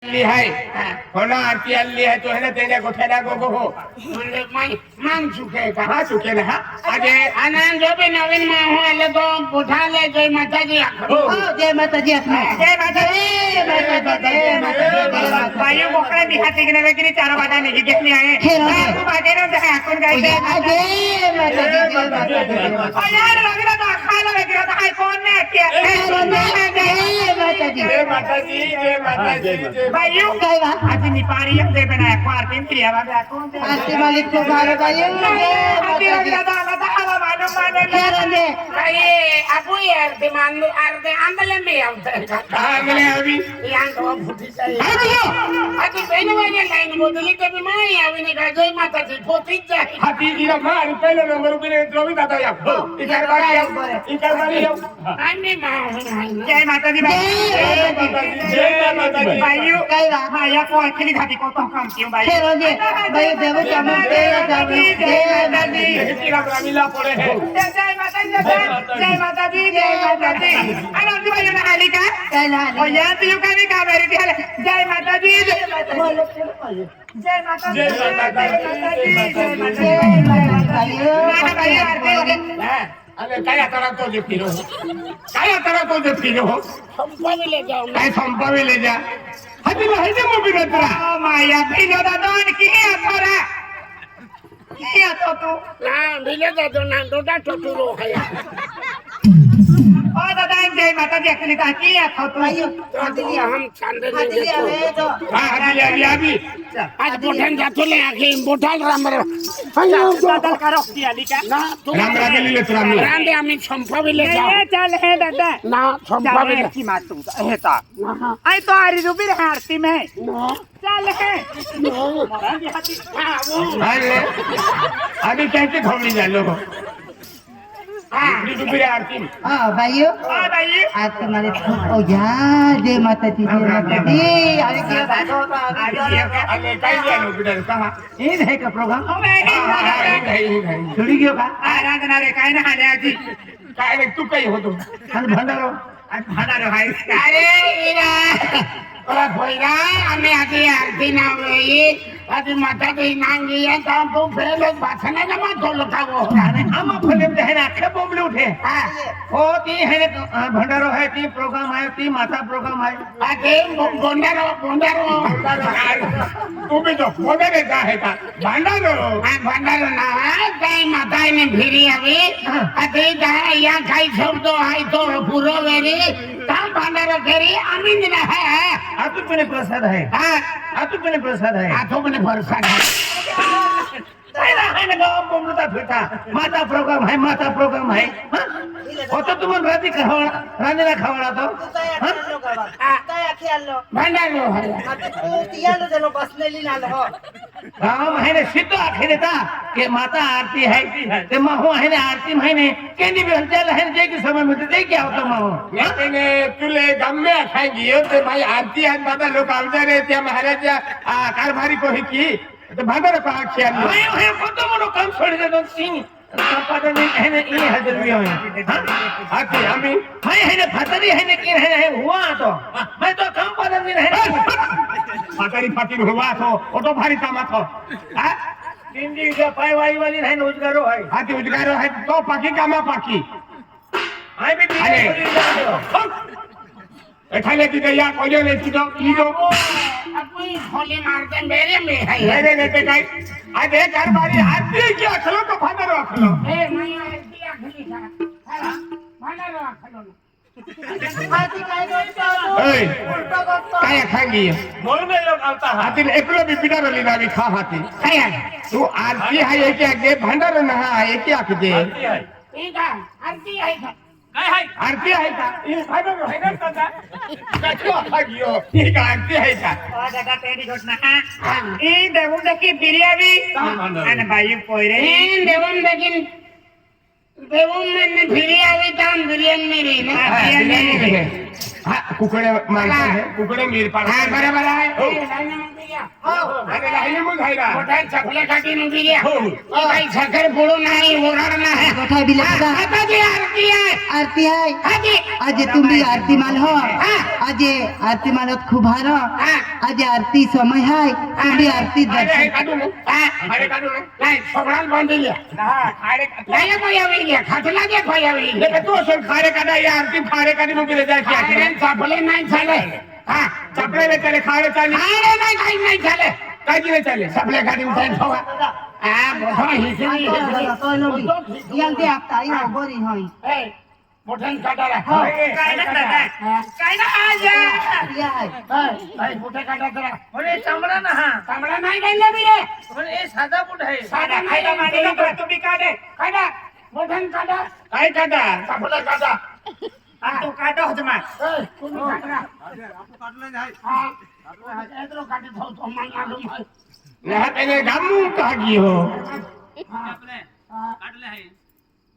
है होना आरती अल्ली है तो है ना तेरे को ठेला गो हो म्हणजे मान चुके का हाँ चुके ना हाँ अरे आनंद जो भी नवीन माँ हो अल्ले तो उठा ले जय माता जी हो जय माता जी आत्मा जय माता जी बायू मोकळे दिहाती की नवे की चार बाजा निघी घेतली आहे तू बाजे ना जय आपण काय जय माता जी यार लगला तो खायला वगैरे तर हाय कोण नाही किया जय माता जी जय माता जी जय माता जी जय बायू काय बा आज निपारी हम दे बना क्वार्टिन क्रिया बाबा कौन दे आरती मालिक को भारत आयो जय माता जी हवा मालूम माने रंदे भाई aku यार ते मान अर्धे आंदले में आवता कहाँ गए अभी yang तो फुटी चाहिए aku बेने बेने लाइन बदली के भी मां आवी ने का जय माता जी पोती जाए हाथी इरा मार पहले नंबर ऊपर द्रवी दादा या इधर बारी आओ अन्य मां जय माता जी जय माता जी जय माता जी भाइयों काय बा माया को अखिली घाटी को तो काम क्यों भाई रंदे भाई देव चमन जय माता जी तेरा ग्रामीला पड़े है जय माता जी जय माता जी जय माता जी आनंद भाई ना हाली का काय ना ओ या तू का नहीं का मेरी दिहाले जय माता जी जय माता जी जय माता जी जय माता जी जय माता जी जय माता जी ना भाई आरती हो गई अरे काय तरह तो जे फिरो काय तरह तो जे फिरो संपा भी ले जाओ काय संपावे ले जा हाथी ला है मोबिल तेरा ओ माया बिनो दादन की अथरा की अतो तू ना बिले दादन ना दोटा टटुरो है ओ दादा जय माता जी अखनी का की अतो तू हम चांदे हाथी नहीं आवे तो हां अभी आज बोठन जातो ले आके बोठल रामर दादा करो की आली का ना तू राम राम ले राम रांदे आम्ही संपा भी ले जाओ चल है दादा ना संपा भी की मात तू हेता आई तो आरी रूबी रे आरती में चल है अरे अभी कैसे खवड़ी जालो हां दूसरी आरती हां भाइयों हां भाई आज तुम्हारे ओ जा जय माता जी जय माता जी अरे क्या बात हो अरे काय जालो बिडर कहां ये है का प्रोग्राम नहीं छुड़ी गयो का आराधना रे काय ना आले आजी काय रे तू काही होतो खाली भंडारो आज भाडा भाई अरे इरा ओला भोईरा आम्ही आधी आरती नाव येई आधी माता दी नांगी आहे तर तू फेल भाषण ना मत बोल खावो अरे हम फिल्म दे है आखे बोमले उठे हो ती है भंडारो है ती प्रोग्राम है ती माता प्रोग्राम है आधी गोंडारो तू भी जो कोने रे जा है का भांडारो भंडारो ना काय माता ने भिरी आवी आधी जा या काय शब्द आहे तो पुरो वेरी काम भंडारो करी आम्ही ना है आतु पिने प्रसाद है आतु पिने प्रसाद है आठो मने भरोसा है पहिला है ना गाव बोमलता फिरता माता प्रोग्राम है हो तो तुम राती खावड़ा रानी ना खावड़ा तो भंडारो है गाव है ने सिद्ध आखे देता के माता आरती है ते महू है ने आरती में ने केनी भी हलचल है जे के समय में दे क्या होता महू याने तुले गम्मे खाएगी यो ते भाई आरती है बाबा लोग आमजा रे त्या महाराज कारभारी को ही की तो भांडारो का आख्या है कतो मोरो काम छोड़ दे तो सिंह संपादन है ने ई हजर भी है आती हमी है ने फतरी है ने की है हुआ तो मैं तो काम पादन नहीं है फाटारी फाटी हुआ तो ऑटो भारी कामा तो हां हिंदी के पाई वाली है उजगारो है हाथी उजगारो है तो पाकी कामा पाकी आई भी एठाले की या कोयो ने की दो अपनी खोली मारते मेरे में है मेरे लेते काय आज एक कारभारी आरती क्या खलो तो भांडारो खलो ए मैया दिया खली था भंडारो खलो ए काय खांगी मोर में लोग आता हाथी एकलो भी पिटारो लीना भी खा हाथी काय तू आरती है एक आगे भंडारो ना है एक आगे ठीक है आरती है आरती है का ये भांडारो है ना दादा कचो खागियो ये आरती है का ओ दादा तेरी घटना ई देवुन देखी बिरियावी आणि बाई पोयरे ई देवुन देखी देवून मी फिरी आवी तर बिर्याणी रे ना कुकडे माणसं आहे, कुकडे मीर पाड हा बरोबर आहे हो. ए, लाईन मध्ये घ्या. अरे राहिले मग आहे का? मोठ्या चपल्यासाठी नुकी घ्या हो. काही साखर पोळू नाही ओराड नाही कोठा बिले हा, आता जी आरती आहे आरती आहे आजी आज तुम्ही आरती माल हो हा. आज आरती मालत खूप हार हा. आज आरती समय हाय तुम्ही आरती अरे हे दर्शन काढू नको. हा. अरे काढू नको. नाही सोबळात बांधून घ्या नाही खोयावी घ्या खाटला घ्या खोयावी हे का तू असेल खारे काढा या आरती खारे काढी मग गेले जायची आखरी. चापले नाही झाले हा चपडे नाही चाले खारे चालली खाणे नाही काही नाही झाले काय नाही चालले सपल्या गाडी उठाय ठेवा हा मोठा हिसरी बरी होय मोठ्यान काढायला काय ना काढा. काय ना आज आहे मोठ्या काढा जरा अरे चांगला ना हा चांगला नाही गेले मी रे पण हे साधा बुट आहे साधा नाही गेला तुम्ही काढे काढा मोठ्यान काढा काय काढा चापला काढा आणि तो काढा होता मग तुम्ही काढा हा इधर काढी ठेवतो मला मालूम आहे नाही पहिले गामू काढी हो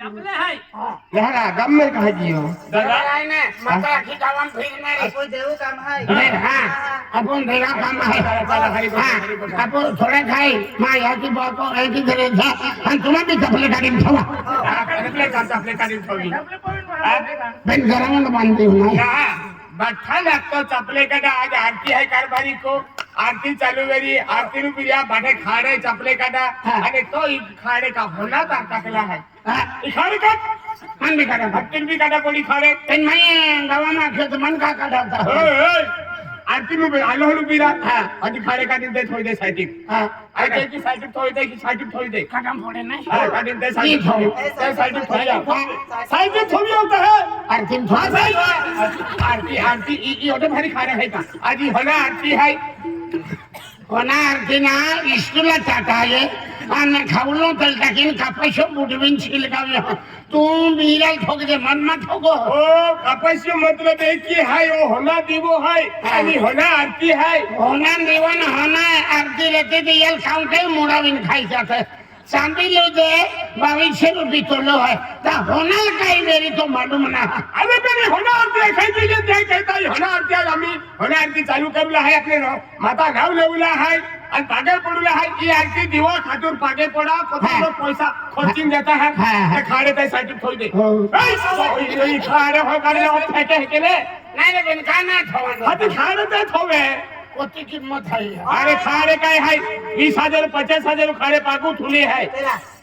लहरा गम में कहा जी हो काय नाही माता आखी गावात फिरणारे देऊ काम हाय नाही, हा आपण भेगा काम आहे हा, आपण थोडे खाई मा याची बाको याची घरे जा आणि तुम्हा बी चपले काढून ठेवा आपले काढून ठेवली पण घरामध्ये बांधते नाही बठा लागतो चपले काढा आज आरती आहे कारभारी को आरती चालू करी आरती नु पिया बाटे खाड़े चपले काढा आणि तो खाड़े का होना टाकला है खाड़े का मन बी काढा भक्ती भी काढा कोणी खाड़े पण मी गावामा खेळ मन का काढावता आरती नु आलो हलू पिरा आणि खाड़े काढून ते थोडी दे साइटिक हा आणि की साइटिक थोडी दे की साइटिक थोडी दे काढाम फोडे नाही काढून ते साइटिक थोडी साइटिक थोडी होता है आणखीन आरती आरती ई ओटे भारी खाना है का आजी होना आरती है कोणा आरती ना इष्टला चाटाले आणि खावलो तर टाकीन कापाशो बुडविन शिलगाव तू बिराल ठोक दे मन मा ठोको ओ कपस्य मतलब है कि है वो होना दीवो है आणि होना आरती है होना देवन होना आरती लेते ते यल खाऊते मुडाविन खायचं चांदी दे 2200 रुपये तोलो है ता होना काही वेरी तो मालूम ना अरे पण होना आरती खायची जे ते कहता है होना आरती आज आम्ही होना आरती चालू करला है अपने माता गाव लेवला है आणि पागे पडूला है की आरती दिवा खातूर पागे पडा कोतो पैसा खर्चिन देता है ते खाडे ते साठी थोई दे ए खाडे हो काढले हो फेके केले नाही रे पण का ना ठेवा हाती खाडे ते थोवे कोती किंमत आहे अरे खाड़े काय है 20,000 50,000 खाड़े पाकू थुली है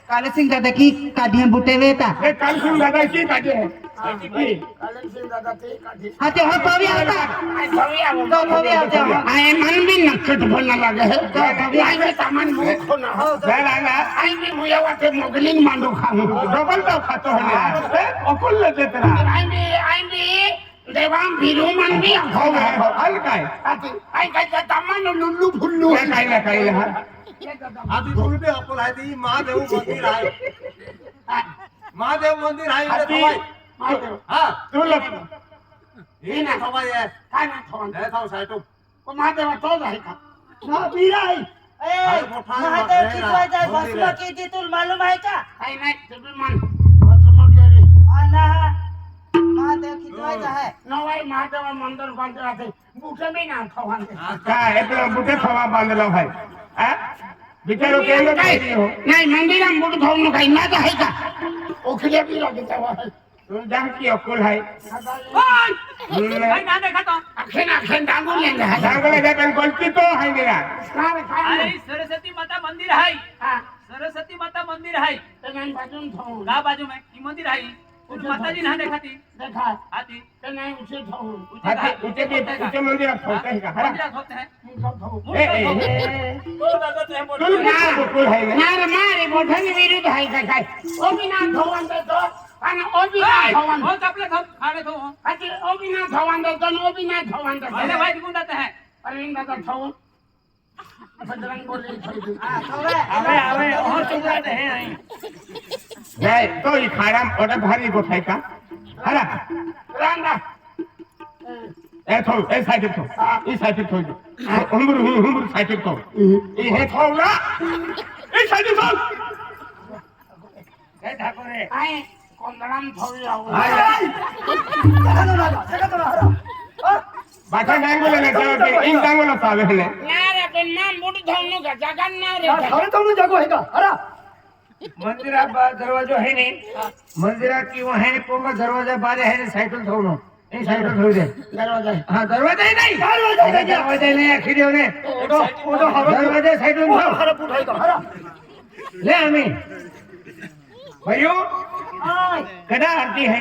काले सिंग दादा की काढिया बुटे वेता ये कल सुन दादा की काटे है कालन सिंग दादा ते काढी हा ते हो पवी आता तो पवी आता आय मन भी नक्कट बोलना लगे है आय में सामान मुख होना ना ना आय भी मुया वाटे मोगलिन मांडो खाऊ डबल तो खातो है अकुल ले तेरा आय भी देवाम फिरू मन भी हो गया हल काय आय काय तमान लुल्लू फुल्लू काय ना आधी थोडी बी अकोल आहे ती महादेव मंदिर आहे महादेव मंदिर आहे इकडे सवाई. हा तू लप हे ना सवाई आहे काय ना ठेवा हे थांब साईटू को महादेवा तोच आहे का ना पीरा आहे अरे मोठा महादेव हे ना, कितवायचा आहे मंदिर बसलो आहे. किती तुला मालूम आहे का काय नाही तुम्ही मन समोर केली अल्लाह महादेव कितवायचा आहे नवाई महादेवा मंदिर बांधले राहते बुटे भी ना ठेवा काय आपला बुटे खवा बांधला है हां बिचारो केंद्र काय हो नाही मंदिरात बुट खाऊन काही ना आहे का ओखले भी लगे तेव्हा तू जान की अकुल है अखेन अखेन डांगून लेंगे सांगले काय पण गलती तो है मेरा अरे सरस्वती माता मंदिर है सरस्वती माता मंदिर है बाजून ठेवून गा बाजू में ई मंदिर है उन माता जी ना देखा थी देखा आती ते नाही उचे ठेवून उचे मंदिर होता है का मंदिर होते हैं तू अकुल है ना नार मारे मोठ्याने विरुद्ध आहे का काय ओ बी ना ठेवून देतो आणि ओ बी ना ठेवून हो चपले खाओ खाने तो हो अति ओ बी ना ठेवून देतो आणि ओ बी ना ठेवून देतो अरे भाई कौन जाते हैं अरविंद दादा ठेवून बजरंग बोली ठेवली अबे और चुप रहते हैं जय तो ई खाड़ा ओटा भारी गोठाई का हरा रांगा ए थो ए साइड थो ई साइड थो हुंबुर साइड थो ई हे थो ना ई साइड थो ए ठाकुर आए कोंदणाम थोडी आहो भाषा डांगोला ना चावते इन डांगोला पावे ने ना रे पण मां बुड धवनु का जगन ना रे मंदिरात दरवाजा आहे ने मंदिरात किंवा आहे पोंगा दरवाजा बारे आहे ने सायकल ठेवणं हे सायकल ठेवू दे दरवाजा हा दरवाजा नाही दरवाजा नाही आखिरी होणे दरवाजा सायकल ठेव ले आम्ही भाइयों कदा आरती है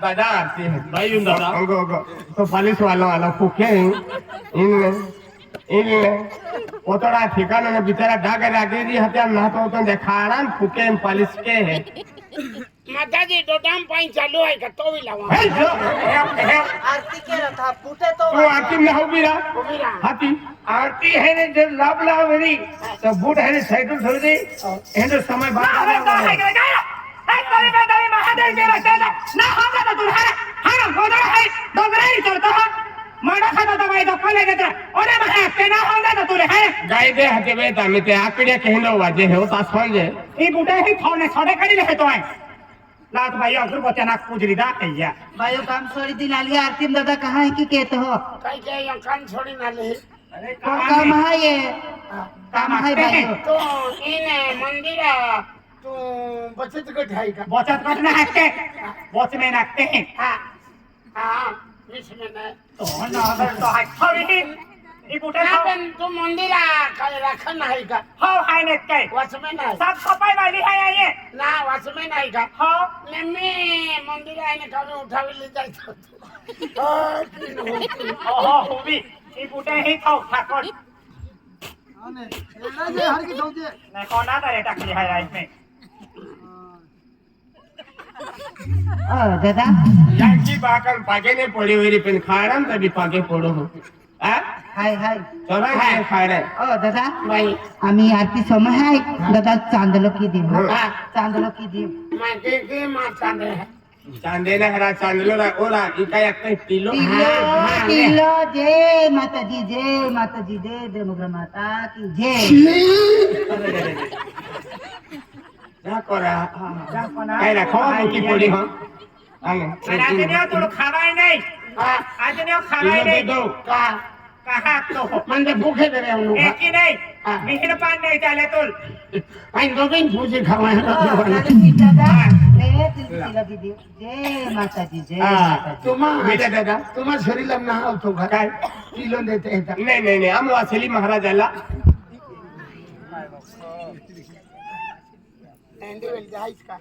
दादा आती है भाई दादा ओगो ओगो तो पुलिस वाला फुके इन ओतड़ा ठिकाना ने बिचारा डागे डागे दी हत्या ना तो देखाड़ा फुके पुलिस के है माताजी डोडाम पाई चालू है का तो भी लावा आरती केला था फुटे तो तू आरती में हो बिरा उमीरा हाथी आरती है ने जब लाभ लाभ मेरी तो बूट है ने साइकिल छोड़ दे ये तो समय बाद गाय दे हते बेटा मी ते आकड्या कहनो वाजे हो तास होजे ई बूटे ही खाने छोड़े करी ले तो है लात भाई अगर बच्चा ना पूजरी दा कहिया भाइयों काम छोड़ी दिन आली आरती में दादा कहाँ है कि कहते हो कई के यहाँ कान छोड़ी ना ले अरे कौन काम है ये काम है भाइयों तो इने मंदिर तू बचत गट है का बचत करना है के बच में नाकते हैं हाँ हाँ बीच में नहीं तो ना अगर तो है छोड़ी ही ई बूटे ना पण तू मंदिर का रखन है का हो है ने के वच में नहीं साफ सफाई वाली है ये ना वच में नहीं का हो नेमे मंदिर आने का उठावी ले जाय तो ओहो होबी ई बूटे ही खाओ ठाकुर नहीं कोना दा रेटा की है इसमें दादा यांची बाकन पागे ने पड़ी हुई पेन खाड़म तभी पागे पड़ो हो आ हाय हाय चला है खाड़े दादा भाई आम्ही आरती समय आहे दादा चांदलो की देव हाँ। चांदलो की देव मैं के मां चांदे है चांदे ना हरा चांदलो रा ओरा इका एक किलो किलो जय माताजी जय देवग्र माता की जय ना करा काय रा खावा की पड़ी हो आने आज ने तो खावाई नहीं आज ने खावाई नहीं दो का कहा तो मंदे भूखे दे रहे हम एक ही नहीं मिहिर पान नहीं चाले तुल आई दो दिन भूखे खावा है दादा ले किलो की देव जय माताजी तुम्हा बेटा दादा तुम्हा शरीर ना होतो काय किलो देते हैं नाही नाही नाही आम वासली महाराजाला एंडी वेल जाईस का